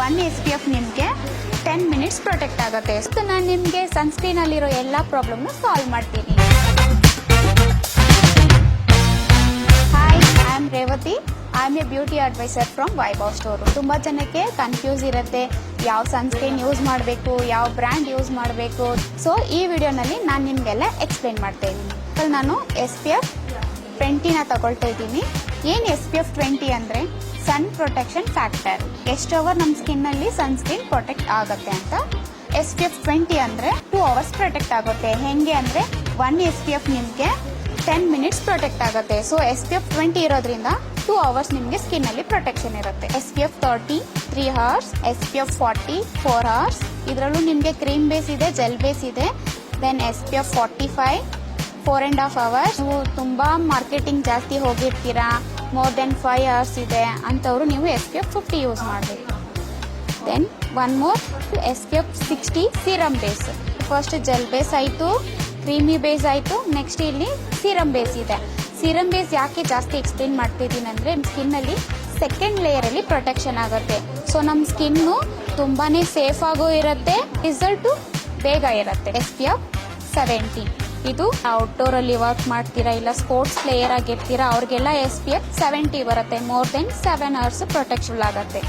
1 SPF ನಿಮಗೆ 10 minutes protect ಆಗುತ್ತೆ. So ನಾನು ನಿಮಗೆ ಸನ್ಸ್ಕ್ರೀನ್ ಅಲ್ಲಿರೋ ಎಲ್ಲ ಪ್ರಾಬ್ಲಮ್ನ ಸಾಲ್ವ್ ಮಾಡ್ತೀನಿ. Hi, I am Revathi. I am a beauty advisor from Vaibhav store. ತುಂಬ ಜನಕ್ಕೆ ಕನ್ಫ್ಯೂಸ್ ಇರುತ್ತೆ, ಯಾವ ಸನ್ಸ್ಕ್ರೀನ್ ಯೂಸ್ ಮಾಡಬೇಕು, ಯಾವ ಬ್ರ್ಯಾಂಡ್ ಯೂಸ್ ಮಾಡಬೇಕು. ಸೊ ಈ ವಿಡಿಯೋನಲ್ಲಿ ನಾನು ನಿಮಗೆಲ್ಲ ಎಕ್ಸ್ಪ್ಲೇನ್ ಮಾಡ್ತಾ ಇದ್ದೀನಿ. ನಾನು SPF 20ನ ತಗೊಳ್ತಾ ಇದ್ದೀನಿ. ಏನು SPF 20 ಅಂದರೆ ಸನ್ ಪ್ರೊಟೆಕ್ಷನ್ ಫ್ಯಾಕ್ಟರ್. ಎಷ್ಟು ಅವರ್ ನಮ್ಮ ಸ್ಕಿನ್ನಲ್ಲಿ ಸನ್ಸ್ಕ್ರೀನ್ ಪ್ರೊಟೆಕ್ಟ್ ಆಗುತ್ತೆ ಅಂತ. SPF 20 ಅಂದರೆ 2 ಅವರ್ಸ್ ಪ್ರೊಟೆಕ್ಟ್ ಆಗುತ್ತೆ. ಹೆಂಗೆ ಅಂದರೆ 1 SPF ನಿಮಗೆ 10 ಮಿನಿಟ್ಸ್ ಪ್ರೊಟೆಕ್ಟ್ ಆಗುತ್ತೆ. ಸೊ SPF 20 ಇರೋದ್ರಿಂದ 2 ಅವರ್ಸ್ ನಿಮಗೆ ಸ್ಕಿನ್ನಲ್ಲಿ ಪ್ರೊಟೆಕ್ಷನ್ ಇರುತ್ತೆ. SPF 30 3 hours, SPF 40 4 hours. ಇದರಲ್ಲೂ ನಿಮಗೆ ಕ್ರೀಮ್ ಬೇಸ್ ಇದೆ, ಜೆಲ್ ಬೇಸ್ ಇದೆ. Then SPF 45 4.5 hours. ನೀವು ತುಂಬ ಮಾರ್ಕೆಟಿಂಗ್ ಜಾಸ್ತಿ ಹೋಗಿರ್ತೀರಾ, ಮೋರ್ ದೆನ್ 5 ಅವರ್ಸ್ ಇದೆ ಅಂಥವ್ರು ನೀವು SPF 50 ಯೂಸ್ ಮಾಡಬೇಕು. Then one more SPF 60 serum base. First gel base ಆಯಿತು, ಕ್ರೀಮಿ ಬೇಸ್ ಆಯಿತು, ನೆಕ್ಸ್ಟ್ ಇಲ್ಲಿ ಸೀರಮ್ ಬೇಸ್ ಇದೆ. ಸೀರಮ್ ಬೇಸ್ ಯಾಕೆ ಜಾಸ್ತಿ ಎಕ್ಸ್ಪ್ಲೇನ್ ಮಾಡ್ತಿದ್ದೀನಿ ಅಂದರೆ ಸ್ಕಿನ್ನಲ್ಲಿ ಸೆಕೆಂಡ್ ಲೇಯರಲ್ಲಿ ಪ್ರೊಟೆಕ್ಷನ್ ಆಗುತ್ತೆ. ಸೊ ನಮ್ಮ ಸ್ಕಿನ್ನು ತುಂಬಾ ಸೇಫ್ ಆಗೋ ಇರುತ್ತೆ, ರಿಸಲ್ಟು ಬೇಗ ಇರುತ್ತೆ. SPF 70 ಇದು ಔಟ್ಡೋರಲ್ಲಿ ವರ್ಕ್ ಮಾಡ್ತೀರಾ ಇಲ್ಲ ಸ್ಪೋರ್ಟ್ಸ್ ಪ್ಲೇಯರ್ ಆಗಿರ್ತೀರಾ ಅವ್ರಿಗೆಲ್ಲ SPF 70 ಬರುತ್ತೆ. ಮೋರ್ ದೆನ್ 7 ಅವರ್ಸ್ ಪ್ರೊಟೆಕ್ಷನ್ ಆಗುತ್ತೆ.